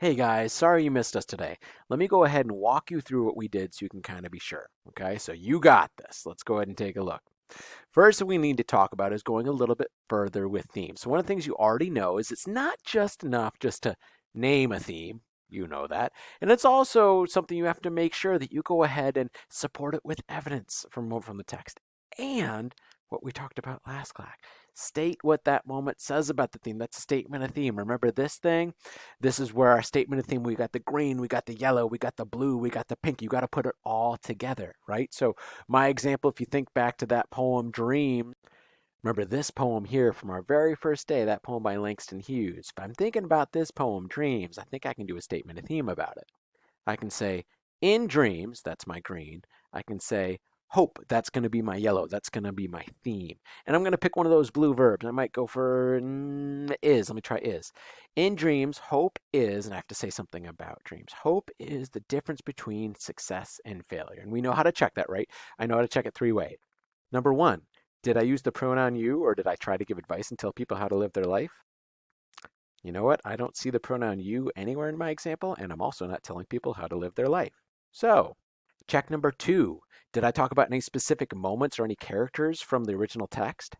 Hey guys, sorry you missed us today. Let me go ahead and walk you through what we did so you can kind of be sure. Okay, so you got this. Let's go ahead and take a look. First, what we need to talk about is going a little bit further with themes. So, one of the things you already know is it's not just enough just to name a theme. You know that. And it's also something you have to make sure that you go ahead and support it with evidence from the text. And what we talked about last class. State what that moment says about the theme. That's a statement of theme. Remember this thing? This is where our statement of theme, we got the green, we got the yellow, we got the blue, we got the pink. You got to put it all together, right? So my example, if you think back to that poem, Dream, remember this poem here from our very first day, that poem by Langston Hughes. If I'm thinking about this poem, Dreams, I think I can do a statement of theme about it. I can say, in dreams, that's my green. I can say, hope, that's going to be my yellow. That's going to be my theme. And I'm going to pick one of those blue verbs. I might go for is. Let me try is. In dreams, hope is, and I have to say something about dreams. Hope is the difference between success and failure. And we know how to check that, right? I know how to check it three ways. Number one, did I use the pronoun you, or did I try to give advice and tell people how to live their life? You know what? I don't see the pronoun you anywhere in my example, and I'm also not telling people how to live their life. So, check number two. Did I talk about any specific moments or any characters from the original text?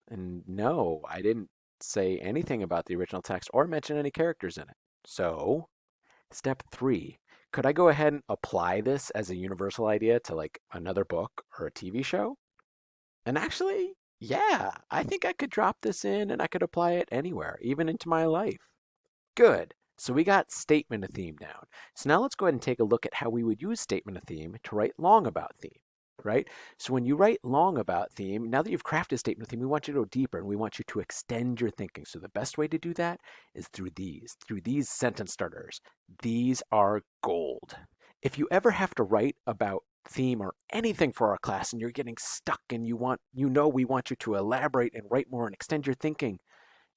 And no, I didn't say anything about the original text or mention any characters in it. So, step three. Could I go ahead and apply this as a universal idea to like another book or a TV show? And actually, yeah, I think I could drop this in and I could apply it anywhere, even into my life. Good. So we got statement of theme down. So now let's go ahead and take a look at how we would use statement of theme to write long about theme, right? So when you write long about theme, now that you've crafted statement of theme, we want you to go deeper and we want you to extend your thinking. So the best way to do that is through these sentence starters. These are gold. If you ever have to write about theme or anything for our class and you're getting stuck and we want you to elaborate and write more and extend your thinking,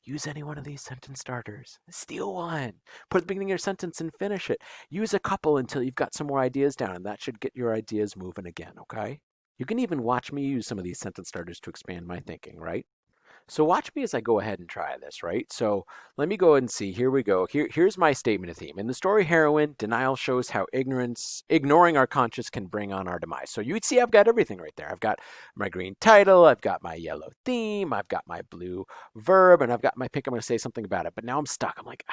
use any one of these sentence starters. Steal one. Put at the beginning of your sentence and finish it. Use a couple until you've got some more ideas down, and that should get your ideas moving again, okay? You can even watch me use some of these sentence starters to expand my thinking, right? So watch me as I go ahead and try this, right? So let me go ahead and see. Here we go. Here's my statement of theme. In the story Heroine, denial shows how ignoring our conscience can bring on our demise. So you'd see I've got everything right there. I've got my green title, I've got my yellow theme, I've got my blue verb, and I've got my pick. I'm going to say something about it. But now I'm stuck. I'm like,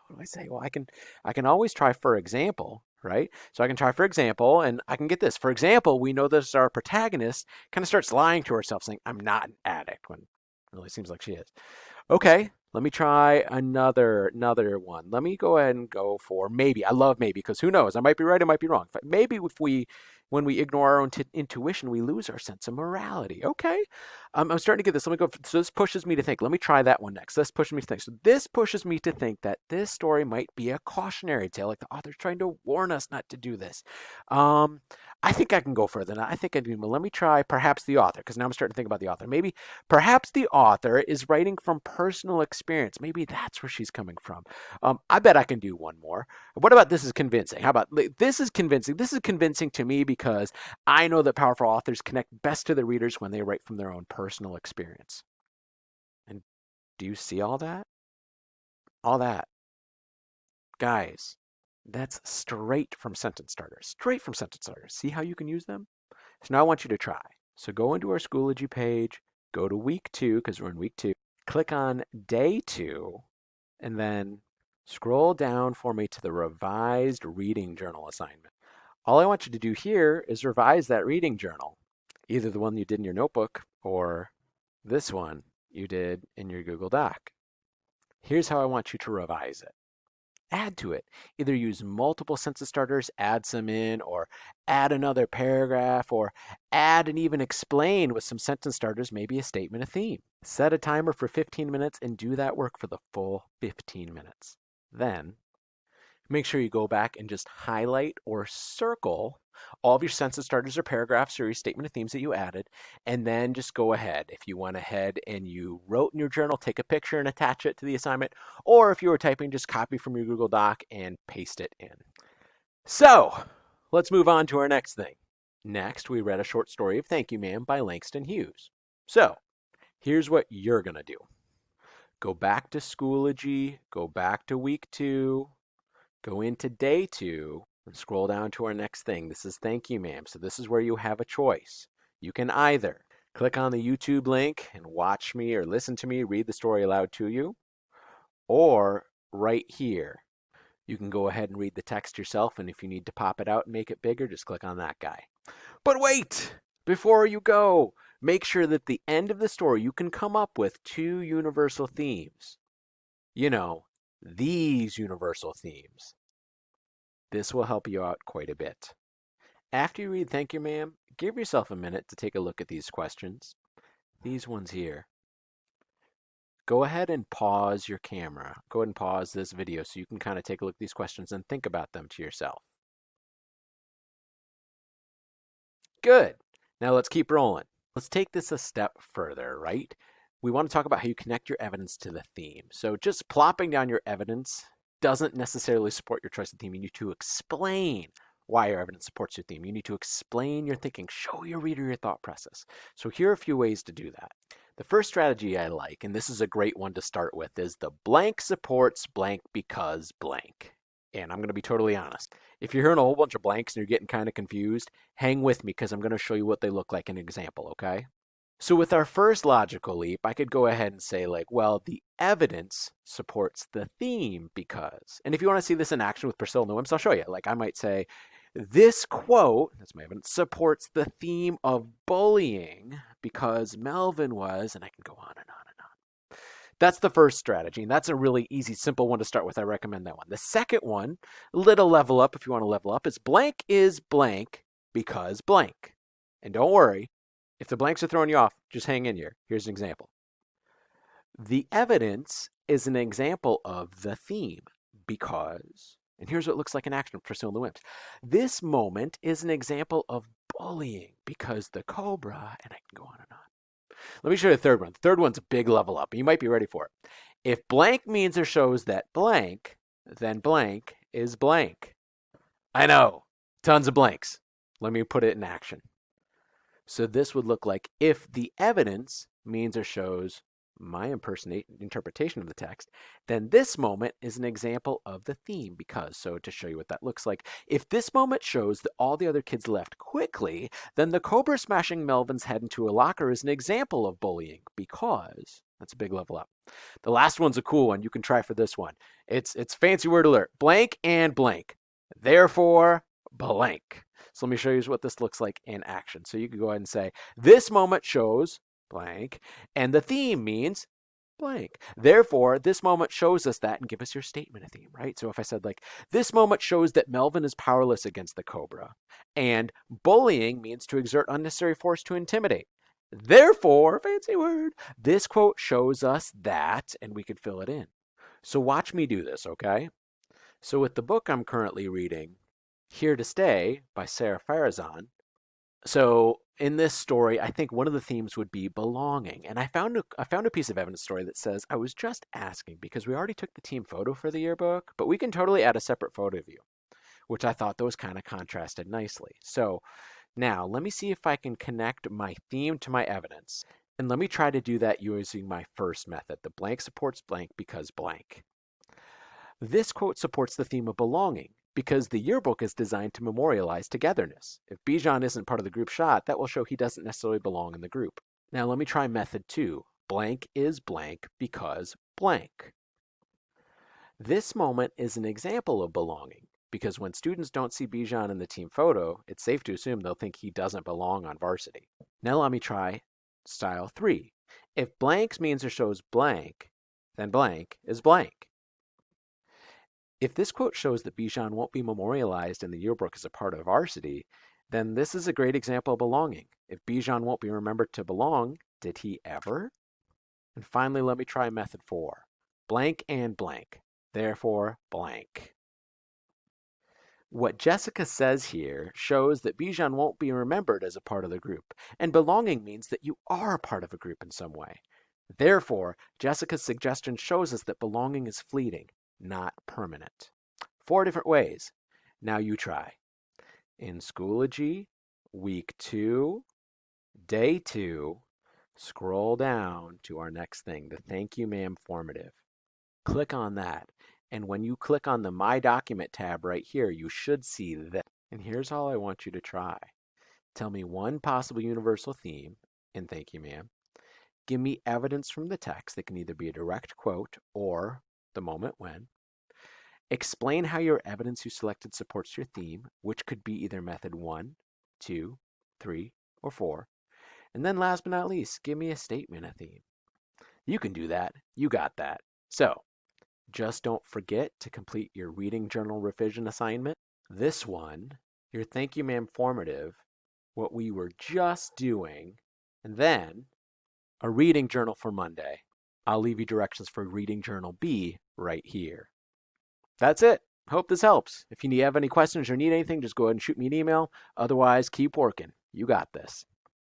what do I say? Well, I can always try for example, right? So I can try for example, and I can get this. For example, we know that our protagonist kind of starts lying to herself, saying, I'm not an addict, when really seems like she is. Okay, let me try another one. Let me go ahead and go for maybe. I love maybe because who knows? I might be right, I might be wrong. Maybe when we ignore our own intuition, we lose our sense of morality. Okay, I'm starting to get this. Let me go. So this pushes me to think. Let me try that one next. This pushes me to think. So this pushes me to think that this story might be a cautionary tale, like the author's trying to warn us not to do this. Um, I think I can go further. I think I do. Well, let me try perhaps the author, because now I'm starting to think about the author. Maybe perhaps the author is writing from personal experience. Maybe that's where she's coming from. I bet I can do one more. What about this is convincing? How about this is convincing? This is convincing to me because I know that powerful authors connect best to the readers when they write from their own personal experience. And do you see all that? All that. Guys, that's straight from sentence starters. Straight from sentence starters. See how you can use them? So now I want you to try. So go into our Schoology page, go to week 2, because we're in week 2, click on day 2, and then scroll down for me to the revised reading journal assignment. All I want you to do here is revise that reading journal, either the one you did in your notebook or this one you did in your Google Doc. Here's how I want you to revise it. Add to it. Either use multiple sentence starters, add some in, or add another paragraph, or add and even explain with some sentence starters, maybe a statement of theme. Set a timer for 15 minutes and do that work for the full 15 minutes. Then make sure you go back and just highlight or circle all of your sentence starters or paragraphs or your statement of themes that you added, and then just go ahead. If you went ahead and you wrote in your journal, take a picture and attach it to the assignment, or if you were typing, just copy from your Google Doc and paste it in. So let's move on to our next thing. Next, we read a short story of Thank You Ma'am by Langston Hughes. So here's what you're going to do. Go back to Schoology, go back to week 2, go into day 2, and scroll down to our next thing. This is thank you, ma'am. So this is where you have a choice. You can either click on the YouTube link and watch me or listen to me read the story aloud to you, or right here, you can go ahead and read the text yourself, and if you need to pop it out and make it bigger, just click on that guy. But wait! Before you go, make sure that at the end of the story you can come up with 2 universal themes. You know, these universal themes. This will help you out quite a bit. After you read thank you, ma'am, give yourself a minute to take a look at these questions. These ones here. Go ahead and pause your camera. Go ahead and pause this video so you can kind of take a look at these questions and think about them to yourself. Good. Now let's keep rolling. Let's take this a step further, right? We want to talk about how you connect your evidence to the theme. So just plopping down your evidence doesn't necessarily support your choice of theme. You need to explain why your evidence supports your theme. You need to explain your thinking, show your reader your thought process. So here are a few ways to do that. The first strategy I like, and this is a great one to start with, is the blank supports blank because blank. And I'm going to be totally honest. If you're hearing a whole bunch of blanks and you're getting kind of confused, hang with me because I'm going to show you what they look like in an example, okay? So with our first logical leap, I could go ahead and say like, well, the evidence supports the theme because. And if you want to see this in action with Priscilla Newhams, I'll show you. Like I might say, this quote, that's my evidence, supports the theme of bullying because Melvin was, and I can go on and on and on. That's the first strategy, and that's a really easy, simple one to start with. I recommend that one. The second one, little level up if you want to level up, is blank because blank. And don't worry, if the blanks are throwing you off, just hang in here. Here's an example. The evidence is an example of the theme because, and here's what it looks like in action for Priscilla Newhams. This moment is an example of bullying because the cobra, and I can go on and on. Let me show you the third one. The third one's a big level up. You might be ready for it. If blank means or shows that blank, then blank is blank. I know, tons of blanks. Let me put it in action. So this would look like if the evidence means or shows my interpretation of the text, then this moment is an example of the theme because. So to show you what that looks like, if this moment shows that all the other kids left quickly, then the cobra smashing Melvin's head into a locker is an example of bullying because. That's a big level up. The last one's a cool one. You can try for this one. It's fancy word alert. Blank and blank. Therefore, blank. So let me show you what this looks like in action. So you can go ahead and say, this moment shows blank, and the theme means blank. Therefore, this moment shows us that, and give us your statement of theme, right? So if I said like, this moment shows that Melvin is powerless against the cobra, and bullying means to exert unnecessary force to intimidate. Therefore, fancy word, this quote shows us that, and we could fill it in. So watch me do this, okay? So with the book I'm currently reading, Here to Stay by Sarah Farazan. So in this story, I think one of the themes would be belonging. And I found a piece of evidence story that says, I was just asking because we already took the team photo for the yearbook, but we can totally add a separate photo of you, which I thought those kind of contrasted nicely. So now let me see if I can connect my theme to my evidence. And let me try to do that using my first method. The blank supports blank because blank. This quote supports the theme of belonging because the yearbook is designed to memorialize togetherness. If Bijan isn't part of the group shot, that will show he doesn't necessarily belong in the group. Now let me try method 2. Blank is blank because blank. This moment is an example of belonging because when students don't see Bijan in the team photo, it's safe to assume they'll think he doesn't belong on varsity. Now let me try style 3. If blanks means or shows blank, then blank is blank. If this quote shows that Bijan won't be memorialized in the yearbook as a part of varsity, then this is a great example of belonging. If Bijan won't be remembered to belong, did he ever? And finally, let me try method 4. Blank and blank. Therefore, blank. What Jessica says here shows that Bijan won't be remembered as a part of the group, and belonging means that you are a part of a group in some way. Therefore, Jessica's suggestion shows us that belonging is fleeting, not permanent. 4 different ways. Now you try. In Schoology, week 2, day 2, Scroll down to our next thing, the thank you ma'am formative. Click on that. And when you click on the My Document tab right here, you should see this. And here's all I want you to try. Tell me one possible universal theme in thank you ma'am. Give me evidence from the text that can either be a direct quote or the moment when. Explain how your evidence you selected supports your theme, which could be either method 1, 2, 3, or 4. And then last but not least, give me a statement of theme. You can do that. You got that. So, just don't forget to complete your reading journal revision assignment. This one, your thank you ma'am formative, what we were just doing, and then a reading journal for Monday. I'll leave you directions for reading journal B right here. That's it. Hope this helps. If you have any questions or need anything, just go ahead and shoot me an email. Otherwise, keep working. You got this.